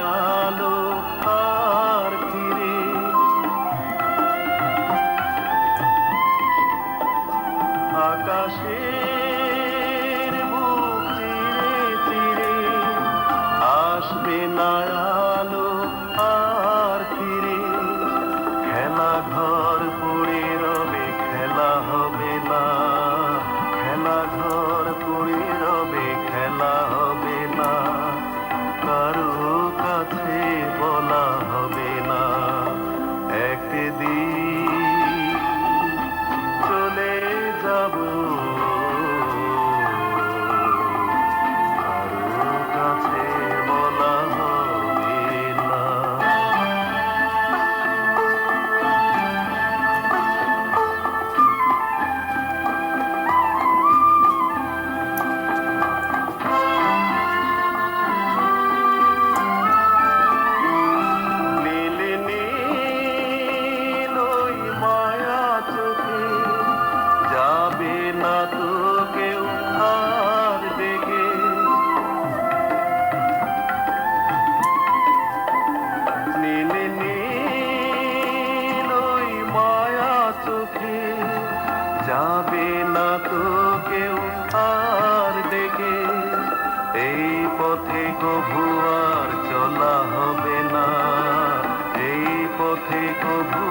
আলো আর ফিরে। আকাশের বুক চিরে চিরে আসবে না আলো আর ফিরে। খেলা ঘর পড়ে রবে, খেলা হবে না। খেলা ঘর পড়ে রবে, খেলা হবে না। কারো কাছে বলা হবে না। একদিন চলে যাব, কারো কাছে বলা হবে না। নীল নীল ওই মায়া চোখে যাবে না তো কেউ আর দেখে। নীল নীল ওই মায়া চোখে যাবে না তো কেউ আর দেখে। এই পথে কভু আর চলা হবে না, এই পথে কভু